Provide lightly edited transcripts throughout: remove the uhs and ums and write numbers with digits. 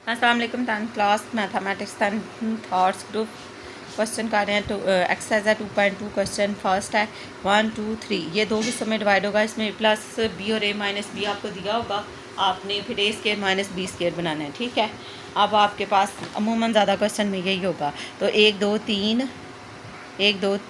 अस्सलाम वालेकुम। 10th class mathematics 10 thoughts group question कर रहे हैं। तो एक्सरसाइज है 2.2 क्वेश्चन फर्स्ट है 1 2 3। ये दो हिस्सों में डिवाइड होगा। इसमें प्लस बी और ए माइनस बी आपको दिया होगा। आपने फिर ए स्केयर माइनस बी स्केयर बनाना है, ठीक है। अब आपके पास अमूमन ज़्यादा क्वेश्चन में यही होगा। तो 1 2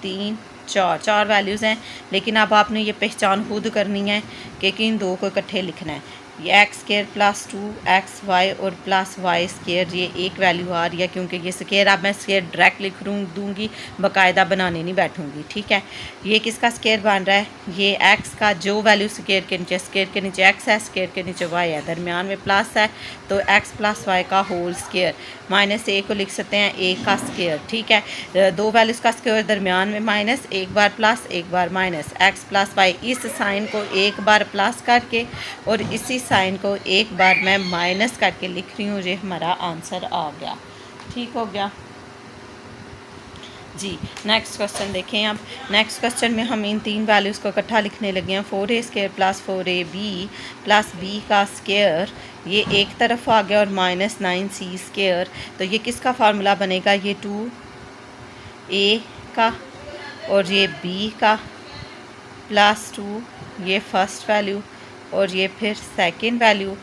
3 4 वैल्यूज़ हैं, लेकिन अब आपने ये पहचान खुद करनी है कि किन दो को इकट्ठे लिखना है। ये एक्स स्केयर प्लस 2 XY और प्लस वाई स्केयर, ये एक वैल्यू आ रही है क्योंकि ये स्केयर अब मैं स्केयर डायरेक्ट लिख दूँगी, बाकायदा बनाने नहीं बैठूँगी, ठीक है। ये किसका स्केयर बन रहा है? ये एक्स का जो वैल्यू स्केयर के नीचे एक्स है, स्केयर के नीचे वाई है, दरमियान में प्लस है, तो एक्स प्लस वाई का होल स्केयर। माइनस ए को लिख सकते हैं ए का स्केयर, ठीक है। दो वैल्यूज़ का स्केयर दरमियान में माइनस, एक बार प्लस एक बार माइनस, एक्स प्लस वाई। इस साइन को एक बार प्लस करके और इसी साइन को एक बार मैं माइनस करके लिख रही हूँ। ये हमारा आंसर आ गया, ठीक हो गया जी। नेक्स्ट क्वेश्चन देखें। अब नेक्स्ट क्वेश्चन में हम इन तीन वैल्यूज़ को इकट्ठा लिखने लगे हैं। 4A square plus 4AB plus b का स्केयर, ये एक तरफ आ गया, और माइनस 9C स्केयर। तो ये किसका फार्मूला बनेगा? ये 2A का और ये B का प्लस 2, ये फर्स्ट वैल्यू और ये फिर सेकंड वैल्यू।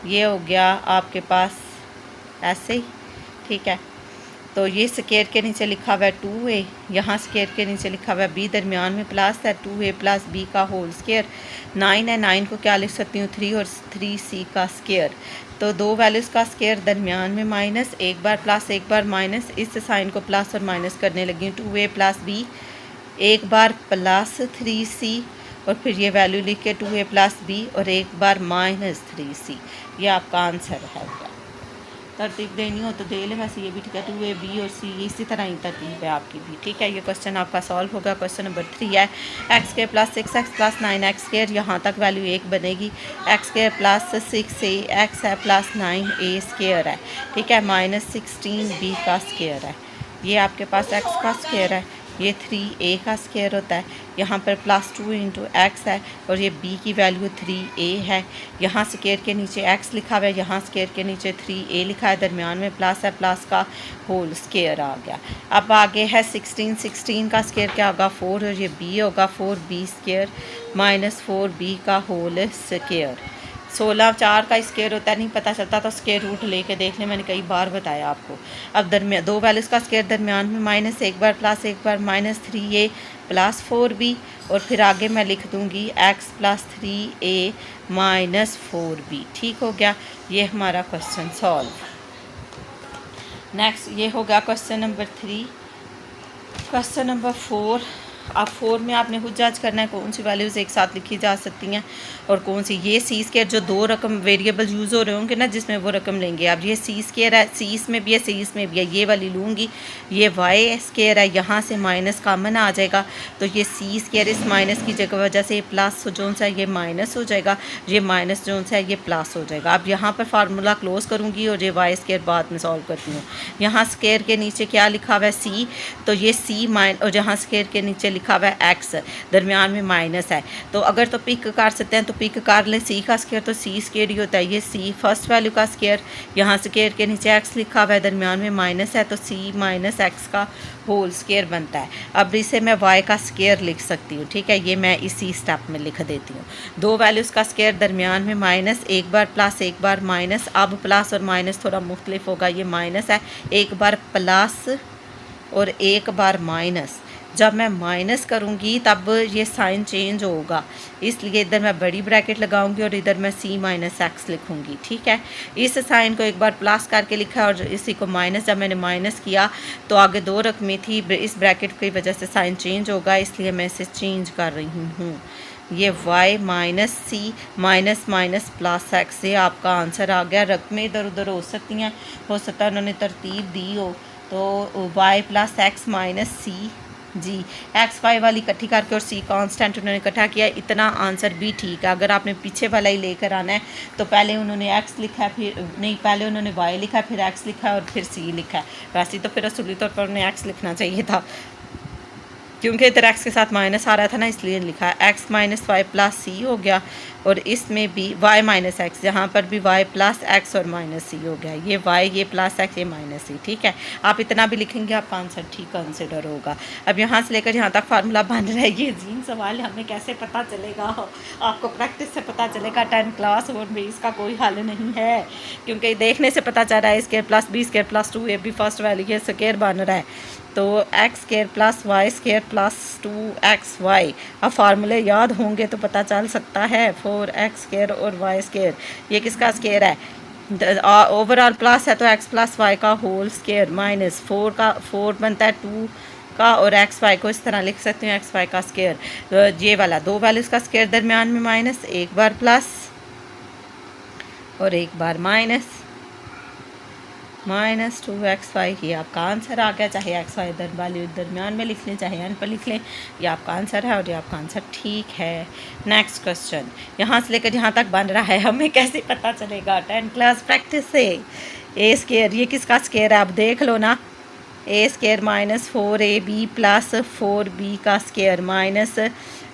ये हो गया आपके पास ऐसे ही, ठीक है। तो ये स्केयर के नीचे लिखा हुआ है 2A, यहाँ स्केयर के नीचे लिखा हुआ है B, दरमियान में प्लस है, 2A प्लस B का होल स्केयर। 9 है, 9 को क्या लिख सकती हूँ? 3 और 3C का स्केयर। तो दो वैल्यूज़ का स्केयर दरमियान में माइनस, एक बार प्लस एक बार माइनस, इस साइन को प्लस और माइनस करने लगी हूँ। 2A प्लस B, एक बार प्लस 3C और फिर ये वैल्यू लिख के 2A प्लस B और एक बार माइनस 3C। ये आपका आंसर है। तरतीब देनी हो तो दे ले, वैसे ये भी ठीक है। 2A B और C इसी तरह ही तरतीब है आपकी भी, ठीक है। ये क्वेश्चन आपका सॉल्व होगा। क्वेश्चन नंबर 3 है x square plus 6x plus 9x square, यहाँ तक वैल्यू 1 बनेगी। X square plus 6A x है प्लस 9A स्केयर है, ठीक है, माइनस 16B का स्केयर है। ये आपके पास एक्स का स्केयर है, ये 3A का स्केयर होता है। यहाँ पर प्लस 2 इंटू एक्स है और ये B की वैल्यू 3A है। यहाँ स्केयर के नीचे x लिखा हुआ है, यहाँ स्केयर के नीचे 3A लिखा है, दरमियान में प्लस है, प्लस का होल स्केयर आ गया। अब आगे है 16 का स्केयर क्या होगा? 4 और ये B होगा 4B स्केयर माइनस 4B का होल स्केयर। 16 4 का स्केयर होता है, नहीं पता चलता तो स्केयर रूट लेके देख लें, मैंने कई बार बताया आपको। अब दरमियान दो वैल्यूज़ का स्केयर दरमियान में माइनस, एक बार प्लस एक बार माइनस 3A प्लस 4B और फिर आगे मैं लिख दूँगी x plus 3A minus 4B, ठीक हो गया। ये हमारा क्वेश्चन सॉल्व। नेक्स्ट ये हो गया क्वेश्चन नंबर 3। Question number 4। अब 4 में आपने खुद जज करना है कौन सी वैल्यूज़ एक साथ लिखी जा सकती हैं और कौन सी। ये C स्केयर जो दो रकम वेरिएबल यूज़ हो रहे होंगे ना, जिसमें वो रकम लेंगे। अब ये C स्केयर है, C इसमें भी है, C इसमें भी है, ये वाली लूँगी। ये Y स्केयर है, यहाँ से माइनस कॉमन आ जाएगा, तो ये C स्केयर इस माइनस की जगह वजह से प्लस जो सा ये माइनस हो जाएगा, ये माइनस जो सा ये प्लस हो जाएगा। अब यहाँ पर फार्मूला क्लोज करूँगी और ये Y स्केयर बाद में सॉल्व करती हूँ। यहाँ स्केयर के नीचे क्या लिखा हुआ है? C, तो ये C माइन और जहाँ स्केयर के नीचे लिखा हुआ है x, दरमियान में माइनस है, तो अगर तो पिक कर सकते हैं तो पिक कर लें। C का स्केयर तो C स्केयर ही होता है, ये C फर्स्ट वैल्यू का स्केयर, यहाँ स्केयर के नीचे x लिखा हुआ है, दरमियान में माइनस है, तो C माइनस x का होल स्केयर बनता है। अब इसे मैं y का स्केयर लिख सकती हूँ, ठीक है। ये मैं इसी स्टेप में लिख देती हूँ। दो वैल्यूज़ का स्केयर दरमियान में माइनस, एक बार प्लस एक बार माइनस। अब प्लस और माइनस थोड़ा मुख्तलिफ होगा, ये माइनस है, एक बार प्लस और एक बार माइनस। जब मैं माइनस करूँगी तब ये साइन चेंज होगा, इसलिए इधर मैं बड़ी ब्रैकेट लगाऊंगी और इधर मैं C माइनस एक्स लिखूँगी, ठीक है। इस साइन को एक बार प्लस करके लिखा है और इसी को माइनस, जब मैंने माइनस किया तो आगे दो रकमें थी, इस ब्रैकेट की वजह से साइन चेंज होगा, इसलिए मैं इसे चेंज कर रही हूँ। ये y minus C minus minus plus x, से आपका आंसर आ गया। रकमें इधर उधर हो सकती हैं, हो सकता है उन्होंने तरतीब दी हो, तो y plus x minus C जी, एक्स वाई वाली इकट्ठी करके और C कांस्टेंट उन्होंने इकट्ठा किया, इतना आंसर भी ठीक है। अगर आपने पीछे वाला ही लेकर आना है तो पहले उन्होंने x लिखा है, फिर नहीं, पहले उन्होंने y लिखा है, फिर x लिखा है और फिर C लिखा है। वैसे तो फिर असली तौर पर उन्हें x लिखना चाहिए था, क्योंकि इधर x के साथ माइनस आ रहा था ना, इसलिए लिखा है। x minus y plus C हो गया और इसमें भी y माइनस एक्स, यहाँ पर भी y प्लस एक्स और माइनस सी हो गया। ये y, ये प्लस एक्स, ये माइनस सी। ठीक है, आप इतना भी लिखेंगे आपका आंसर ठीक कंसिडर होगा। अब यहाँ से लेकर यहाँ तक फार्मूला बन रहा है। ये जीन सवाल हमें कैसे पता चलेगा? आपको प्रैक्टिस से पता चलेगा। 10 क्लास और भी इसका कोई हल नहीं है, क्योंकि देखने से पता चल रहा है square plus b square plus 2ab first value ये स्क्वायर बन रहा है। तो x square plus y square plus 2xy। अब फार्मूले याद होंगे तो पता चल सकता है। 4x स्क्वायर और y स्क्वायर, ये किसका स्क्वायर है? ओवरऑल प्लस है तो x प्लस वाई का होल स्क्वायर माइनस 4 बनता है 2 का, और एक्स वाई को इस तरह लिख सकते हैं एक्स वाई का स्क्वायर। तो ये वाला दो वैल्यूज़ का स्क्वायर दरमियान में माइनस, एक बार प्लस और एक बार माइनस 2xy। ये आपका आंसर आ गया। चाहे एक्स वाई वैल्यू दरमियान में लिख लें, चाहे एन पर लिख लें, ये आपका आंसर है और ये आपका आंसर ठीक है। नेक्स्ट क्वेश्चन, यहाँ से लेकर यहाँ तक बन रहा है, हमें कैसे पता चलेगा? 10 क्लास प्रैक्टिस से। ए स्क्वायर, ये किसका स्क्वायर है? आप देख लो ना। ए square minus 4ab plus 4b का स्क्वायर माइनस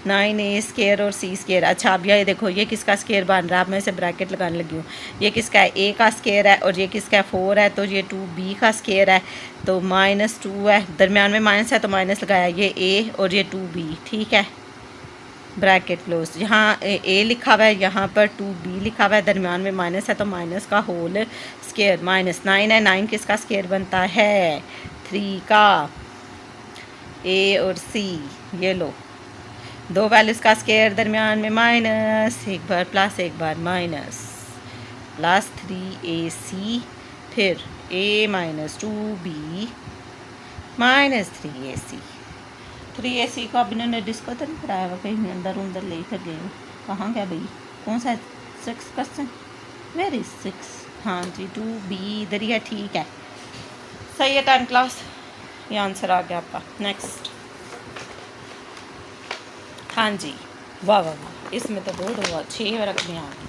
9a स्क्वायर और c स्क्वायर। अच्छा, अब ये देखो ये किसका स्क्वायर बन रहा है? अब मैं इसे ब्रैकेट लगाने लगी हूँ। ये किसका है? a का स्क्वायर है, और ये किसका है? 4 है, तो ये 2b का स्क्वायर है, तो -2 है, दरमियान में माइनस है तो माइनस लगाया। ये a और ये 2b। ठीक है, ब्रैकेट क्लोज। यहाँ a लिखा हुआ है, यहाँ पर 2b लिखा हुआ है, दरमियान में माइनस है तो माइनस का होल स्क्वायर। -9 है, 9 किसका स्क्वायर बनता है? 3 का। a और c, ये लो दो वैल्यूज़ का स्क्वायर दरमियान में माइनस, एक बार प्लस एक बार माइनस, प्लस 3ac, फिर a minus 2b minus 3ac को अब इन्होंने डिस्को तो नहीं कराया हुआ, कहीं अंदर उधर ले कर गए। कहाँ गया भाई? कौन सा? 6 क्वेश्चन, वेर इज 6? हाँ जी, 2b इधर ही है। ठीक है, सही है 10 क्लास, ये आंसर आ गया आपका। नेक्स्ट, हाँ जी, वाह वाह वाह, इसमें तो बहुत हुआ, 6 रकमें आ गई।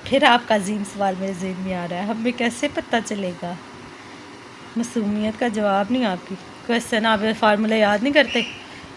फिर आपका जीम सवाल मेरे जेहन में आ रहा है, हमें कैसे पता चलेगा? मासूमियत का जवाब नहीं आपकी। क्वेश्चन आप फार्मूला याद नहीं करते?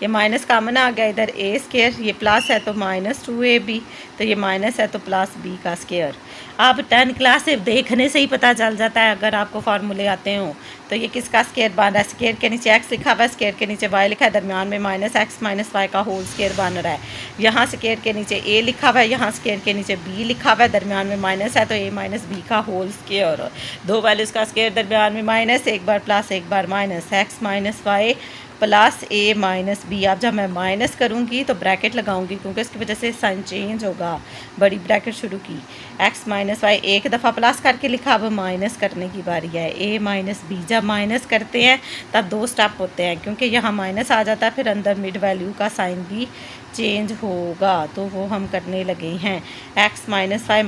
ये माइनस कामन आ गया इधर, ए स्क्वायर, ये प्लस है तो -2ab, तो ये माइनस है तो प्लस b का स्क्वायर। आप 10 क्लास से देखने से ही पता चल जाता है अगर आपको फार्मूले आते हो। तो ये किसका स्क्वायर बन रहा है? स्क्वायर के नीचे x लिखा हुआ है, स्क्वायर के नीचे y लिखा है, दरमियान में -x - y का होल स्क्वायर बन रहा है। यहाँ स्क्वायर के नीचे a लिखा हुआ है, यहाँ स्क्वायर के नीचे b लिखा हुआ है, दरमियान में माइनस है तो a माइनस b का होल स्क्वायर। दो वैल्यूज़ का स्क्वायर दरमियान में माइनस, एक बार प्लस एक बार minus, x - y plus a minus b। अब जब मैं माइनस करूँगी तो ब्रैकेट लगाऊंगी, क्योंकि इसकी वजह से साइन चेंज होगा। बड़ी ब्रैकेट शुरू की, x - y एक दफ़ा प्लस करके लिखा, अब माइनस करने की बारी है। a माइनस b, जब माइनस करते हैं तब 2 स्टेप होते हैं, क्योंकि यहाँ माइनस आ जाता है, फिर अंदर मिड वैल्यू का साइन भी चेंज होगा, तो वो हम करने लगे हैं। x - y minus a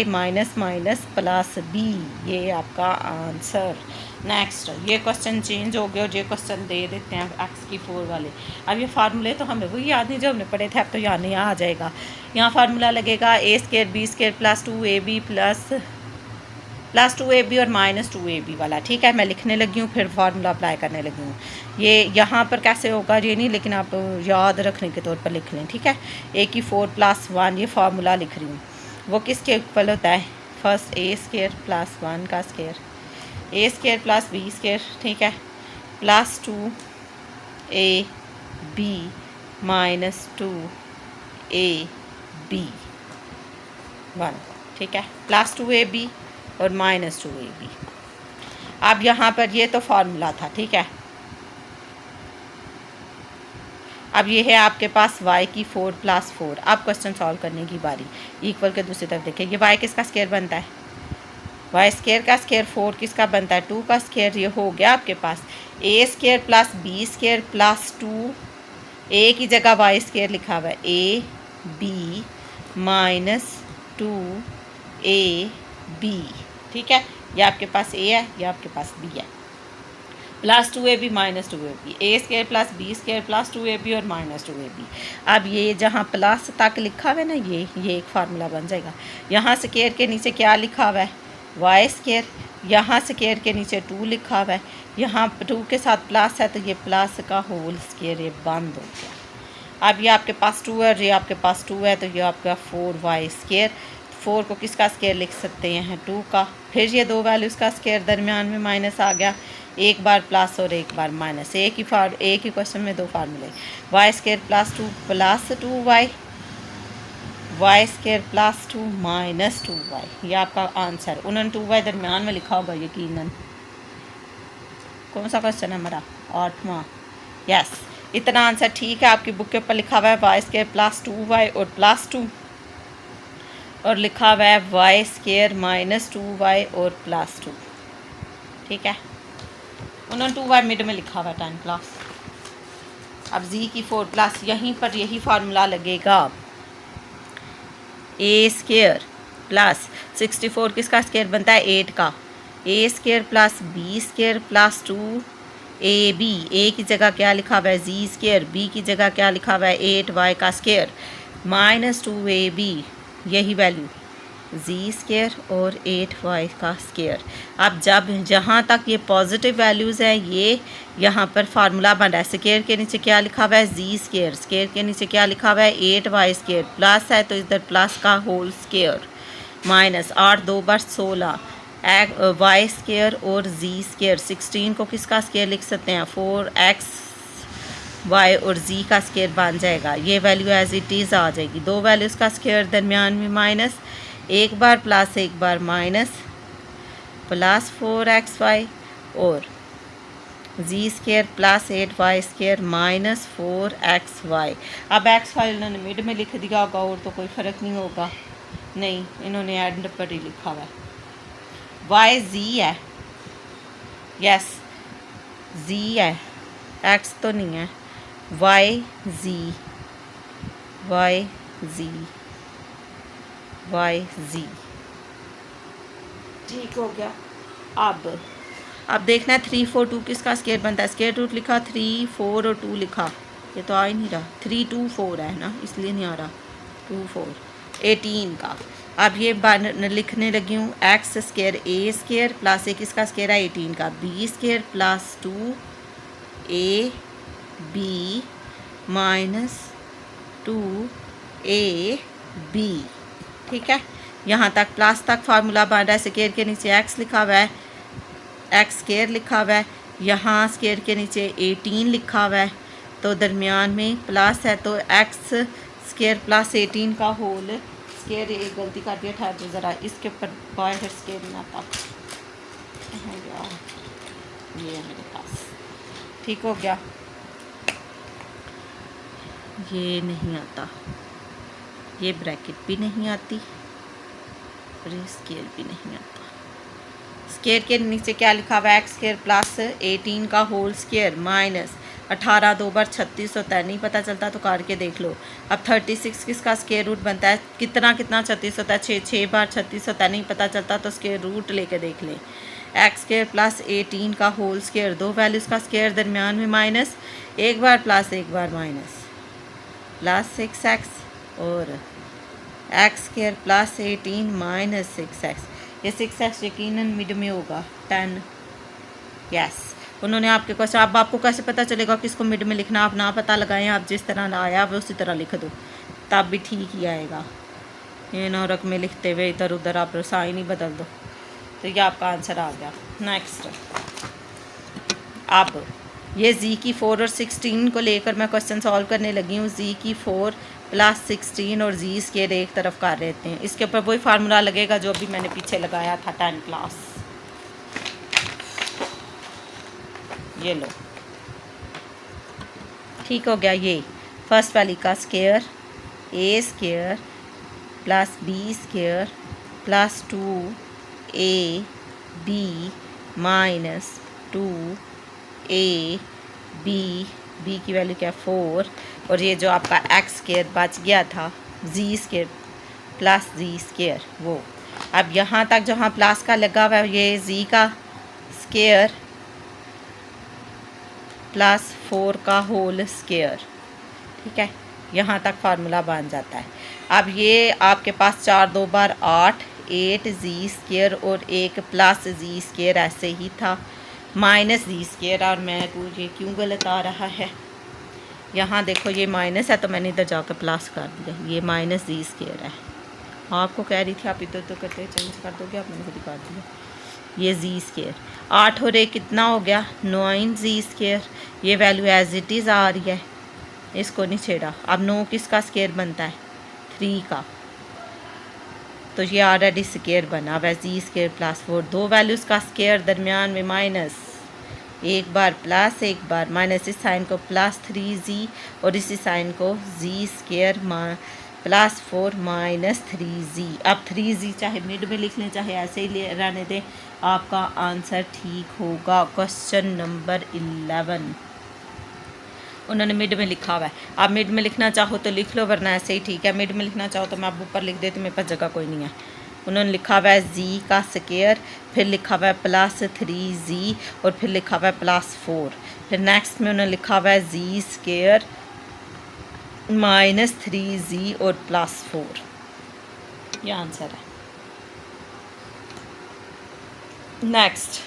minus minus plus b, ये आपका आंसर। नेक्स्ट, ये क्वेश्चन चेंज हो गया और ये क्वेश्चन दे देते हैं एक्स की 4 वाले। अब ये फार्मूले तो हमें वही याद नहीं जो हमने पढ़े थे, अब तो याद नहीं आ जाएगा। यहाँ फार्मूला लगेगा a square b square plus 2ab plus 2ab और -2ab वाला। ठीक है, मैं लिखने लगी हूँ, फिर फार्मूला अप्लाई करने लगी हूँ। ये यहाँ पर कैसे होगा ये नहीं, लेकिन आप याद रखने के तौर पर लिख लें। ठीक है, a की 4 + 1 ये फार्मूला लिख रही हूँ, वो किसके इक्वल होता है? फर्स्ट a स्क्वायर प्लस 1 का square, a square plus b square, ठीक है, प्लस 2ab माइनस 2ab 1, ठीक है, प्लस 2ab और माइनस 2ab। अब यहाँ पर ये तो फार्मूला था। ठीक है, अब ये है आपके पास y की 4 + 4। अब क्वेश्चन सॉल्व करने की बारी। इक्वल के दूसरी तरफ देखिए, ये y किसका स्क्वायर बनता है? y स्क्वायर का स्क्वायर 4 किसका बनता है? 2 का स्क्वायर। ये हो गया आपके पास a square plus b square plus 2, a की जगह y स्क्वायर लिखा हुआ है, ab माइनस 2ab। ठीक है, ये आपके पास a है, ये आपके पास b है, plus 2ab minus 2ab, a square plus b square plus 2ab और माइनस 2ab। अब ये जहाँ प्लस तक लिखा हुआ है ना, ये एक फार्मूला बन जाएगा। यहाँ स्क्वायर के नीचे क्या लिखा हुआ है? y स्क्वायर, यहाँ स्क्वायर के नीचे 2 लिखा हुआ है, यहाँ 2 के साथ प्लस है तो ये प्लस का होल स्क्वायर, ये बंद हो गया। अब ये आपके पास 2 है और ये आपके पास 2 है, तो ये आपका 4y स्क्वायर। 4 को किसका स्क्वायर लिख सकते हैं? 2 का। फिर ये दो वैल्यूज़ का स्क्वायर, दरमियान में माइनस आ गया, एक बार प्लस और एक बार माइनस, एक ही क्वेश्चन में दो फार्मूले। Y square plus 2 plus 2y, y square plus 2 minus 2y, ये आपका आंसर। उन्होंने 2y दरमियान में लिखा होगा यकीनन। कौन सा क्वेश्चन है हमारा? 8वां। यस, इतना आंसर ठीक है। आपकी बुक के ऊपर लिखा हुआ है वाई स्क्वायर प्लस 2y और प्लस 2, और लिखा हुआ है वाई स्क्वायर माइनस 2y और प्लस 2। ठीक है, उन्होंने 2y मिड में लिखा हुआ है 10 क्लास। अब z की 4 प्लस, यहीं पर यही फार्मूला लगेगा, ए स्क्वायर प्लस 64 किसका स्क्वायर बनता है? 8 का। A square plus b square plus 2ab, a की जगह क्या लिखा हुआ है? जी स्क्वायर, बी की जगह क्या लिखा हुआ है? 8y का स्क्वायर माइनस 2ab, यही वैल्यू जी स्क्वायर और 8y का स्क्वायर। अब जब जहाँ तक ये पॉजिटिव वैल्यूज़ हैं, ये यहाँ पर फार्मूला बन रहा है। स्क्वायर के नीचे क्या लिखा हुआ है? जी स्क्वायर। स्क्वायर के नीचे क्या लिखा हुआ है? 8y square. प्लस है तो इधर प्लस का होल स्क्वायर माइनस 8 2 बार 16 वाई स्क्वायर और जी स्क्वायर। 16 को किसका स्क्वायर लिख सकते हैं? 4x y और z का स्क्वायर बन जाएगा। ये वैल्यू एज इट इज़ आ जाएगी। दो वैल्यूज़ का स्क्वायर, दरमियान में माइनस, एक बार प्लस एक बार माइनस, प्लस 4xy और g square plus 8y square minus 4xy। अब xy इन्होंने मिड में लिख दिया होगा और तो कोई फ़र्क नहीं होगा, नहीं, इन्होंने एंड पर ही लिखा हुआ है। y z है, यस z है, x तो नहीं है। y z ठीक हो गया। अब देखना है 3 4 2 किसका स्क्वायर बनता है? स्क्वायर रूट लिखा, 3 4 और 2 लिखा, ये तो आ ही नहीं रहा। 3 2 4 है ना, इसलिए नहीं आ रहा। 2 4 18 का। अब ये लिखने लगी हूँ x square a square plus a किसका स्क्वायर है? 18 का, b square plus 2 AB minus 2AB। ठीक है, यहाँ तक प्लस तक फार्मूला बन रहा है। स्क्वायर के नीचे x लिखा हुआ है, एक्स स्क्वायर लिखा हुआ है, यहाँ स्क्वायर के नीचे 18 लिखा हुआ है, तो दरमियान में प्लस है तो एक्स स्क्वायर प्लस 18 का होल स्क्वायर। एक गलती कर दिया, ठहर दो ज़रा, इसके ऊपर बाहर स्क्वायर ना था, ये है मेरे पास। ठीक हो गया, ये नहीं आता, ये ब्रैकेट भी नहीं आती और ये स्क्वायर भी नहीं आता। स्क्वायर के नीचे क्या लिखा हुआ है? एक्स स्क्वायर प्लस 18 का होल स्क्वायर माइनस 18 2 बार 36 होता है, नहीं पता चलता तो करके देख लो। अब 36 किसका स्क्वायर रूट बनता है? कितना 36 होता है? 6 बार 36 होता है, नहीं पता चलता तो स्क्वायर रूट लेके देख लें। एक्स स्क्वायर प्लस 18 का होल स्क्वायर, दो वैल्यूज़ का स्क्वायर, दरमियान में माइनस, एक बार प्लस एक बार माइनस, प्लस 6x और x square plus 18 minus 6x। ये 6x यकीनन मिड में होगा 10। यस, उन्होंने आपके क्वेश्चन, अब आपको कैसे पता चलेगा किसको मिड में लिखना? आप ना पता लगाएं, आप जिस तरह आया वो उसी तरह लिख दो, तब भी ठीक ही आएगा। ये ना रक में लिखते हुए इधर उधर आप साइन ही बदल दो, तो ये आपका आंसर आ गया। नेक्स्ट, अब ये जी की 4 और 16 को लेकर मैं क्वेश्चन सॉल्व करने लगी हूँ। जी की 4 प्लस 16 और जी स्क्वायर एक तरफ कर लेते हैं। इसके ऊपर वही फार्मूला लगेगा जो अभी मैंने पीछे लगाया था 10 क्लास। ये लो, ठीक हो गया। ये फर्स्ट वाली का square, a square plus b square plus 2AB minus 2AB, b की वैल्यू क्या? 4, और ये जो आपका एक्स स्क्वायर बच गया था, जी स्क्वायर प्लस जी स्क्वायर, वो अब यहाँ तक जहाँ प्लस का लगा हुआ है ये जी का स्क्वायर प्लस 4 का होल स्क्वायर। ठीक है, यहाँ तक फार्मूला बन जाता है। अब ये आपके पास 4 2 बार 8 8 स्क्वायर और एक प्लस जी स्क्वायर ऐसे ही था माइनस जी स्क्वायर, और मैं ये क्यों गलत आ रहा है? यहाँ देखो ये माइनस है तो मैंने इधर जाकर प्लस कर दिया, ये माइनस जी स्क्वायर है। आपको कह रही थी आप इधर तो करते चेंज कर दोगे, आप मैंने खुद कर दिया। ये जी स्क्वायर 8 और 1 कितना हो गया 9 जी स्क्वायर। ये वैल्यू एज इट इज़ आ रही है, इसको नहीं छेड़ा। अब 9 किसका स्क्वायर बनता है 3 का, तो ये ऑलरेडी स्क्वायर बना। अब जी स्क्वायर प्लस 4, दो वैल्यूज़ का स्क्वायर दरमियान में माइनस, एक बार प्लस एक बार माइनस। इस साइन को प्लस 3g और इसी साइन को जी स्क्वायर प्लस 4 माइनस 3g। अब 3g चाहे मिड में लिख लें चाहे ऐसे ही ले रहने दें, आपका आंसर ठीक होगा। क्वेश्चन नंबर 11 उन्होंने मिड में लिखा हुआ है। आप मिड में लिखना चाहो तो लिख लो, वरना ऐसे ही ठीक है। मिड में लिखना चाहो तो मैं आप ऊपर लिख देती, मेरे पास जगह कोई नहीं है। उन्होंने लिखा हुआ है जी का स्क्वायर, फिर लिखा हुआ है प्लस 3g और फिर लिखा हुआ है प्लस 4। फिर नेक्स्ट में उन्होंने लिखा हुआ है जी स्क्वायर माइनस 3g और प्लस 4। ये आंसर है। नेक्स्ट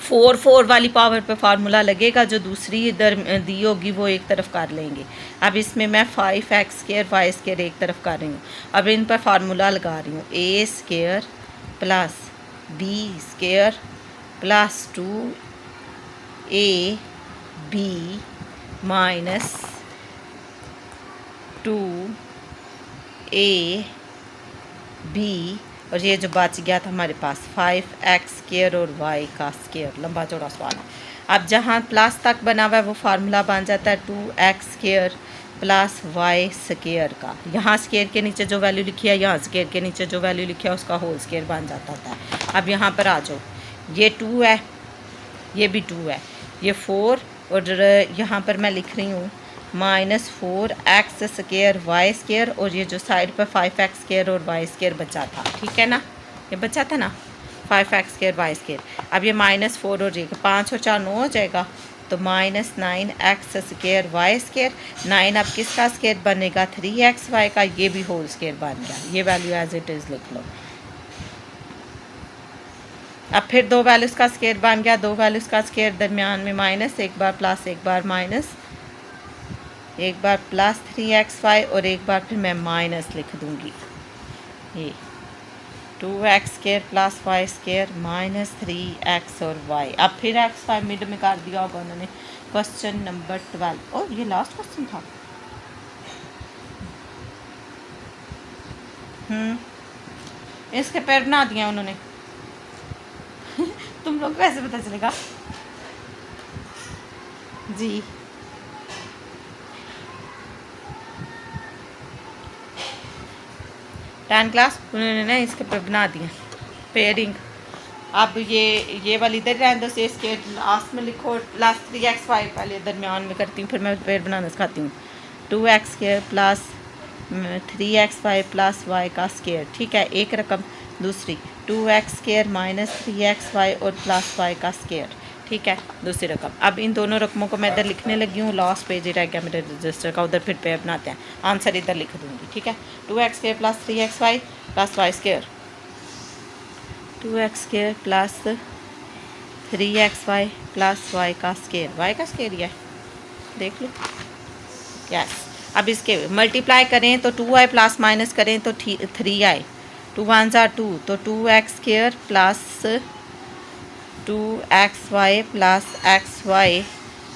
4 वाली पावर पे फार्मूला लगेगा, जो दूसरी इधर दी होगी वो एक तरफ कर लेंगे। अब इसमें मैं 5x² y² एक तरफ कर रही हूँ। अब इन पर फार्मूला लगा रही हूँ, a² plus b² plus 2ab minus 2ab, और ये जो बच गया था हमारे पास 5x² और y का स्क्वायर। लंबा चौड़ा सवाल है। अब जहाँ प्लस तक बना हुआ है वो फार्मूला बन जाता है 2x² प्लस y² का। यहाँ स्क्वायर के नीचे जो वैल्यू लिखी है, यहाँ स्क्वायर के नीचे जो वैल्यू लिखी है उसका होल स्क्वायर बन जाता था। अब यहाँ पर आ जाओ, ये 2 है, ये भी 2 है, ये 4 और यहाँ पर मैं लिख रही हूँ माइनस 4x² y² और ये जो साइड पर 5x² और y² बचा था, ठीक है ना, ये बचा था ना 5x² y²। अब ये माइनस 4 और ये 5 और 4 9 हो जाएगा, तो माइनस 9x² y²। 9 अब किसका स्क्वायर बनेगा 3xy का, ये भी होल स्क्वायर बन गया। ये वैल्यू एज इट इज़ लिख लो। अब फिर दो वैल्यूज़ का स्क्वायर बन गया, दो वैल्यूज़ का स्क्वायर दरमियान में माइनस, एक बार प्लस एक बार माइनस, एक बार प्लस 3xy और एक बार फिर मैं माइनस लिख दूंगी। ये 2x² plus y² minus 3x और y। अब फिर x y मिड में कर दिया होगा उन्होंने। क्वेश्चन नंबर 12, और ये लास्ट क्वेश्चन था। इसके पैर बना दिया उन्होंने। तुम लोग को कैसे पता चलेगा जी। टेन क्लास उन्होंने ना इसके पे बना दिया पेयरिंग। अब ये वाली इधर रहने दो, से इसके लास्ट में लिखो प्लस 3xy, पहले दरमियान में करती हूँ फिर मैं पेयर बनाना सिखाती हूँ। 2x² plus 3xy plus y का स्क्वायर, ठीक है, एक रकम। दूसरी 2x² माइनस 3xy और प्लस y का स्क्वायर, ठीक है, दूसरी रकम। अब इन दोनों रकमों को मैं इधर लिखने लगी हूँ, लास्ट पेज ही रह गया मेरे रजिस्टर का, उधर फिर पेयर बनाते हैं। आंसर इधर लिख दूँगी, ठीक है। 2x² plus 3xy plus y², 2x² plus 3xy plus y का स्क्वायर, y का स्क्वायर है, देख लो। यस, अब इसके मल्टीप्लाई करें तो 2y प्लस माइनस करें तो 3y, 2 1 ज़ा 2, तो 2x² plus 2xy plus xy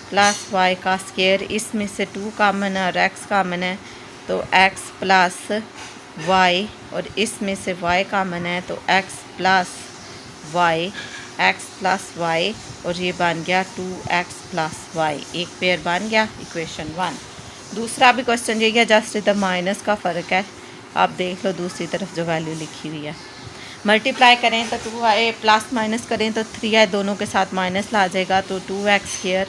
plus y का स्क्वायर। इसमें से 2 कॉमन है और x कॉमन है तो x प्लस y, और इसमें से y कॉमन है तो x plus y, x plus y, और ये बन गया 2x प्लस y। एक पेयर बन गया, इक्वेशन 1। दूसरा भी क्वेश्चन यही है, जस्ट इधर माइनस का फ़र्क है। आप देख लो दूसरी तरफ जो वैल्यू लिखी हुई है, मल्टीप्लाई करें तो 2y प्लस माइनस करें तो 3y, दोनों के साथ माइनस ला जाएगा तो 2x²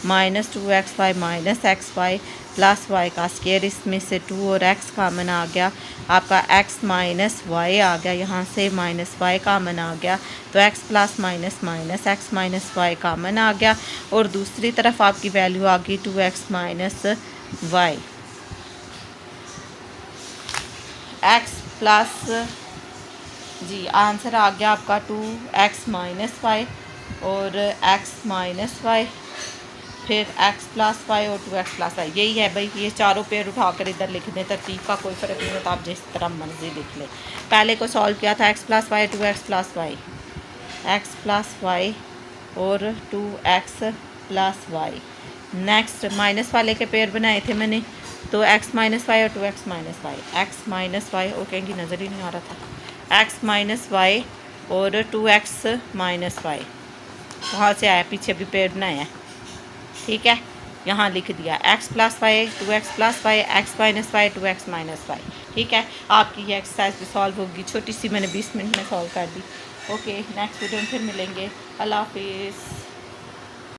minus 2xy minus xy plus y का स्क्वायर। इसमें से 2 और x कॉमन आ गया, आपका x माइनस y आ गया, यहाँ से माइनस y कॉमन आ गया तो x plus minus minus x minus y common आ गया, और दूसरी तरफ आपकी वैल्यू आ गई 2x माइनस y। x प्लस जी आंसर आ गया आपका 2x माइनस y और x माइनस y फिर x प्लस वाई और 2x प्लस वाई, यही है भाई। ये चारों पेयर उठाकर इधर लिख दें, तरतीब का कोई फ़र्क नहीं होता, आप जिस तरह मर्जी लिख लें। पहले को सॉल्व किया था x plus y 2x plus y, x plus y और 2x plus Y. Next minus वाले के पेयर बनाए थे मैंने, तो x माइनस वाई और 2x minus y, x minus y और कहीं नज़र ही नहीं आ रहा था, x माइनस वाई और 2x माइनस वाई। वहाँ से आया, पीछे भी पेयर बनाया है, ठीक है। यहाँ लिख दिया x plus y 2x plus y, x minus y 2x minus y, ठीक है। आपकी ये एक्सरसाइज भी सॉल्व होगी, छोटी सी मैंने 20 मिनट में सॉल्व कर दी। ओके, नेक्स्ट वीडियो में फिर मिलेंगे। अल्लाह हाफिज़।